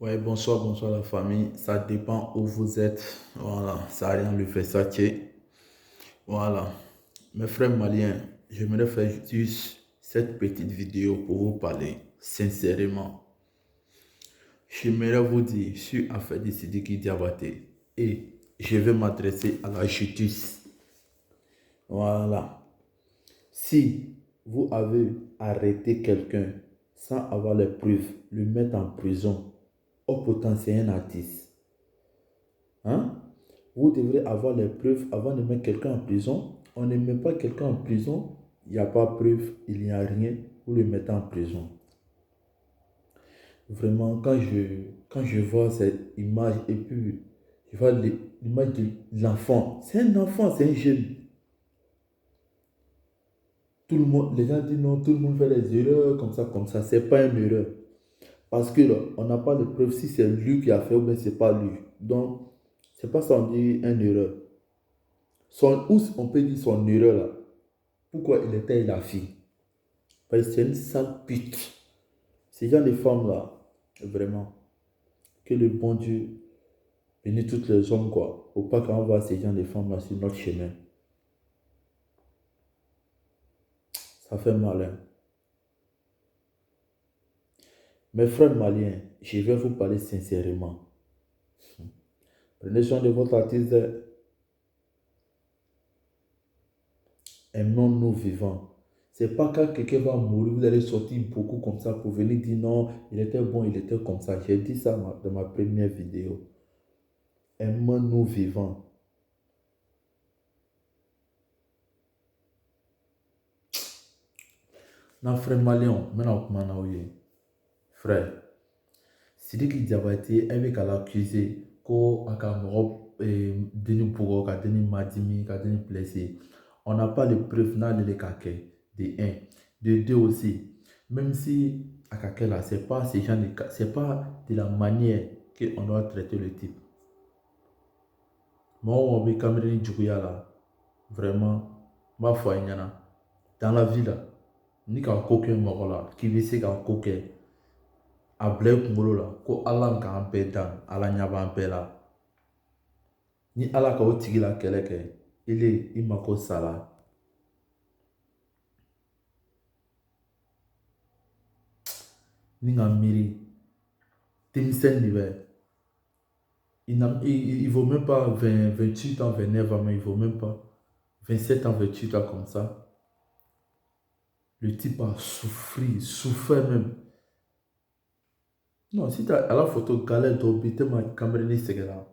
Ouais, bonsoir la famille. Ça dépend où vous êtes. Voilà, ça n'a rien le Versace. Voilà. Mes frères maliens, j'aimerais faire juste cette petite vidéo pour vous parler sincèrement. J'aimerais vous dire, je suis Afedi Sidiki Diabaté et je vais m'adresser à la justice. Voilà. Si vous avez arrêté quelqu'un sans avoir les preuves, le mettre en prison, au potentiel un artiste. Hein? Vous devrez avoir les preuves avant de mettre quelqu'un en prison. On ne met pas quelqu'un en prison, il n'y a pas de preuve, il n'y a rien, vous le mettez en prison. Vraiment, quand je vois cette image et puis je vois l'image de l'enfant, c'est un enfant, c'est un jeune. Tout le monde, les gens disent non, tout le monde fait des erreurs comme ça. C'est pas une erreur. Parce que là, on n'a pas de preuve si c'est lui qui a fait ou bien c'est pas lui. Donc, c'est pas ça on dit une erreur. Ou on peut dire son erreur là. Pourquoi il était la fille? Parce que c'est une sale pute. Ces gens de femmes là, vraiment, que le bon Dieu bénisse toutes les hommes quoi. Faut pas qu'on voit ces gens de femmes là sur notre chemin. Ça fait mal, hein. Mes frères maliens, je vais vous parler sincèrement. Prenez soin de votre artiste, aimons-nous vivants. C'est pas quand quelqu'un va mourir, vous allez sortir beaucoup comme ça pour venir dire non, il était bon, il était comme ça. J'ai dit ça dans ma première vidéo. Aimons-nous vivants. Na frère malien, maintenant comment na oye. Frère, Sidiki Diabaté, avec à l'accuser, ko aka moro deni bugo, ka deni madimi, ka deni blessé. On n'a pas les preuves na le kake, de un. De deux aussi, même si akake là, c'est pas ces gens, c'est pas de la manière qu'on doit traiter le type. Moi, on veut caméra djuguya là, vraiment, ma foi, dans la vie là, ni ka ko kɛ mɔgɔ la k'i bɛ se ka ko kɛ a bila i kunkolo la ko ala k'an bɛɛ dan ala ɲɛ b'an bɛɛ la ni ala ka o tigi la kɛlɛ kɛ i mako sara ni ka miiri denmisɛnnin de bɛ il vaut même pas 28 ans 29 ans mais il vaut même pas 27 ans 28 ans comme ça. Le type a souffert même. Non, si tu as à la photo galère d'obité ma caméra ni c'est là.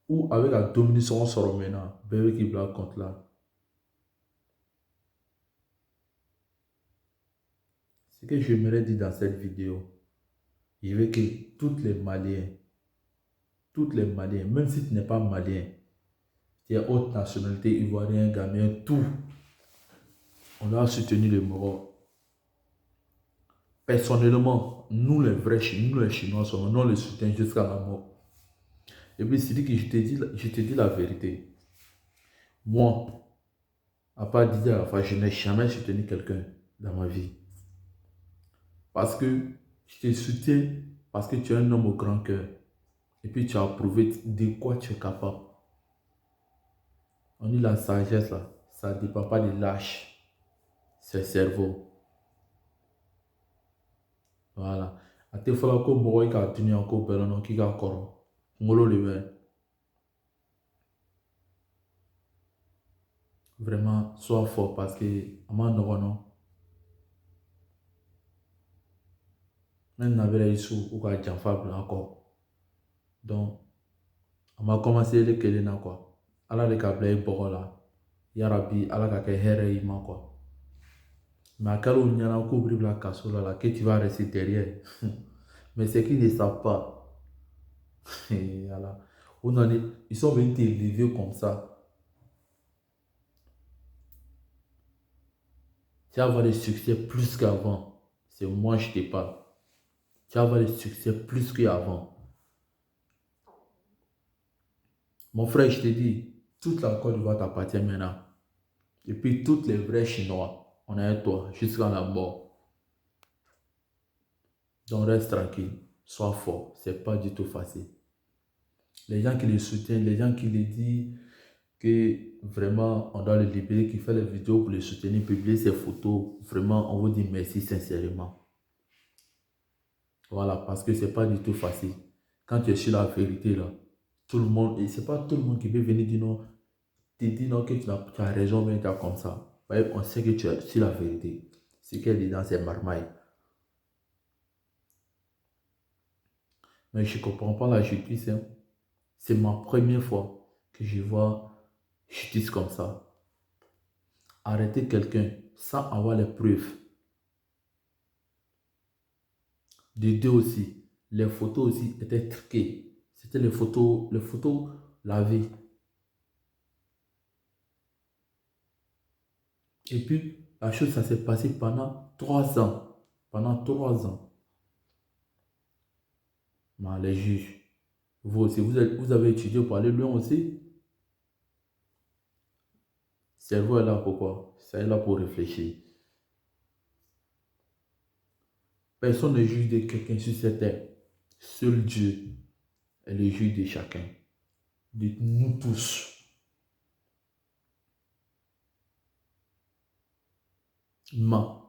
Ou avec la domination sur maintenant, bébé qui blague contre là. Ce que j'aimerais dire dans cette vidéo, je veux que toutes les Maliens, même si tu n'es pas malien, tu es haute nationalité, ivoirien, gamien, tout, on doit soutenir les morts. Personnellement, nous les vrais nous les Chinois, nous les soutenons jusqu'à la mort. Et puis, c'est dit que je te dis la vérité. Moi, à part Didier Arafat, je n'ai jamais soutenu quelqu'un dans ma vie. Parce que je te soutiens, parce que tu es un homme au grand cœur. Et puis tu as prouvé de quoi tu es capable. On dit la sagesse là, ça ne dépend pas de l'âge, c'est le cerveau. Voilà. A te fala ko mɔgɔ yi ka dunuya ko bɛɛ lɔnà k'i ka kɔrɔ. Kunkolo de bɛ. Vraiment, sois fort parce que a ma nɔgɔn non. Ne nabila yi su ou ka janfa bila kɔ. Donc, a ma commencé le kelen na quoi. Ala de ka bila i bɔgɔ la. Yarabi, ala ka kɛ hɛrɛ i ma quoi. Mais à quel moment on ouvre la cassole là, que tu vas rester derrière. Mais c'est qu'ils ne savent pas. Et voilà. Ils sont venus t'élever comme ça. Tu vas avoir des succès plus qu'avant. C'est moi je te parle. Tu vas avoir des succès plus qu'avant. Mon frère, je te dis, toute la Côte d'Ivoire t'appartient maintenant. Et puis toutes les vrais Chinois, on est avec toi jusqu'à la mort. Donc reste tranquille. sois fort. C'est pas du tout facile. Les gens qui le soutiennent, les gens qui le disent que vraiment on doit le libérer, qui fait les vidéos pour le soutenir, publier ses photos, vraiment on vous dit merci sincèrement. Voilà, parce que c'est pas du tout facile. Quand tu es sur la vérité là, tout le monde, et c'est pas tout le monde qui peut venir dire non, te dire non que tu as raison, mais tu as comme ça. Ouais, on sait que tu es sur la vérité. Ce qu'elle dit dans c'est marmaille. Mais je ne comprends pas la justice. Hein. C'est ma première fois que je vois justice comme ça. Arrêter quelqu'un sans avoir les preuves. De deux aussi, les photos aussi étaient truquées. C'était les photos lavées. Et puis, la chose, ça s'est passé pendant 3 ans. Pendant 3 ans. Mais les juges, vous aussi, vous avez étudié pour aller loin aussi. Cerveau est là pour quoi? C'est là pour réfléchir. Personne ne juge de quelqu'un sur cette terre. Seul Dieu est le juge de chacun. De nous tous.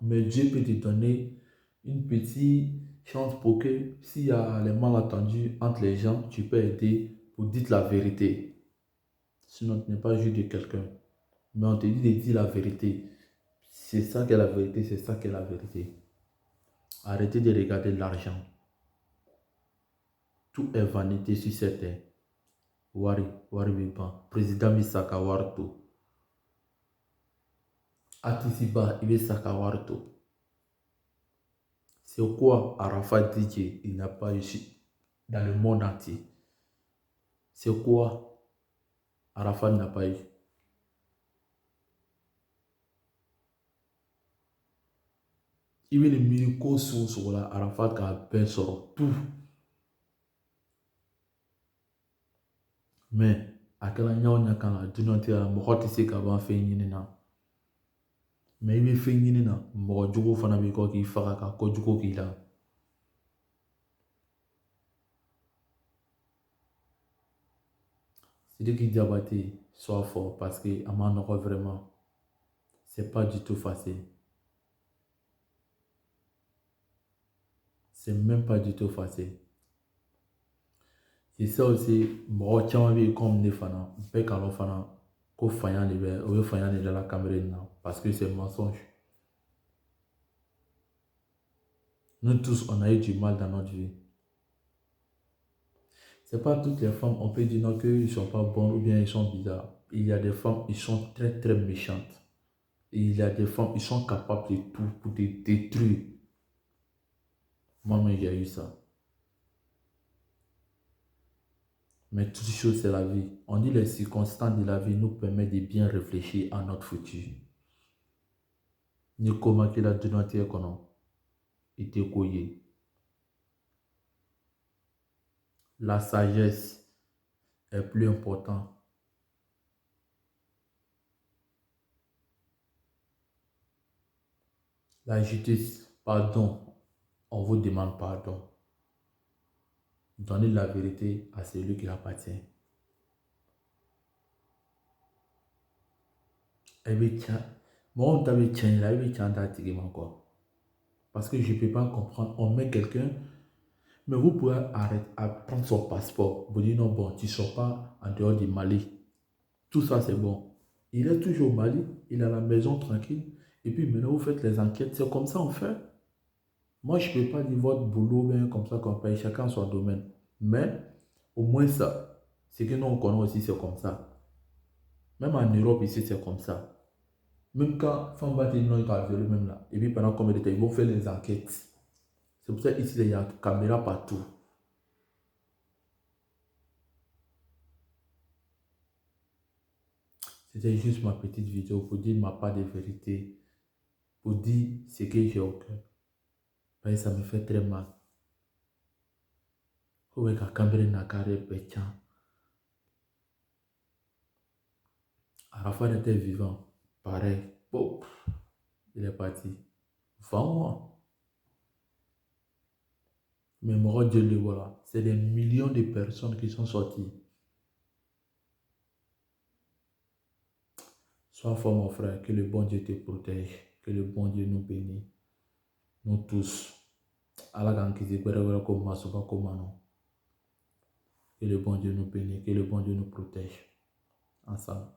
Mais Dieu peut te donner une petite chance pour que s'il y a les malentendus entre les gens, tu peux aider pour dire la vérité. Sinon, tu n'es pas juge de quelqu'un. Mais on te dit de dire la vérité. C'est ça qu'est la vérité, c'est ça qu'est la vérité. Arrêtez de regarder l'argent. Tout est vanité sur cette terre. Wari Biban, président Misaka Warto. Atisiba Ibesaka Warto. C'est quoi Arafat DJ il n'a pas réussi dans le monde entier? C'est quoi Arafat n'a pas eu? Il veut le miracle sur la Arafat qui a peur sur tout. Mais à quel moment on a quand la dunante a mort c'est qu'avant fait une na. Mais il veut faire une na. Mort du coup fana biko qui fera ka ko du coup qui là. C'est de qui diabaté soit fort parce que à m'en vraiment. C'est pas du tout facile. C'est même pas du tout facile. C'est ça aussi, mɔgɔ caman bɛ yen comme ne fana, bɛɛ kan dɔn fana ko faya de bɛ, o bɛ faya de la caméra in na parce que c'est mensonge. Nous tous, on a eu du mal dans notre vie. C'est pas toutes les femmes, on peut dire non qu'ils ne sont pas bonnes ou bien ils sont bizarres. Il y a des femmes, ils sont très très méchantes. Et il y a des femmes, ils sont capables de tout pour te détruire. Moi-même, j'ai eu ça. Mais toute chose, c'est la vie. On dit les circonstances de la vie nous permettent de bien réfléchir à notre futur. Ni comment qu'il a de notre économie. La sagesse est plus importante. La justice, pardon, on vous demande pardon. Donnez la vérité à celui qui appartient. Moi, on t'avait tient là, quoi. Parce que je ne peux pas comprendre. On met quelqu'un, mais vous pouvez arrêter à prendre son passeport. Vous dites non, bon, tu ne sors pas en dehors du Mali. Tout ça, c'est bon. Il est toujours au Mali, il est à la maison tranquille. Et puis maintenant, vous faites les enquêtes. C'est comme ça, on fait. Moi, je ne peux pas dire votre boulot, bien comme ça, qu'on paye chacun son domaine. Mais, au moins ça, c'est que nous, on connaît aussi, c'est comme ça. Même en Europe, ici, c'est comme ça. Même quand Famba dit non, il va violé même là. Et puis pendant combien de temps, ils vont faire les enquêtes. C'est pour ça qu'ici, il y a une caméra partout. C'était juste ma petite vidéo pour dire ma part de vérité. Pour dire ce que j'ai au cœur. Parce que ça me fait très mal. Où est la caméra n'a carré pétant. Arafat était vivant. Pareil. Oh, il est parti. 20 mois. Mais mon Dieu, le voilà. C'est des millions de personnes qui sont sorties. Sois fort, mon frère. Que le bon Dieu te protège. Que le bon Dieu nous bénisse. Nous tous. Allah k'an comme Masuba Komano. Que le bon Dieu nous bénisse. Que le bon Dieu nous protège. Ensemble.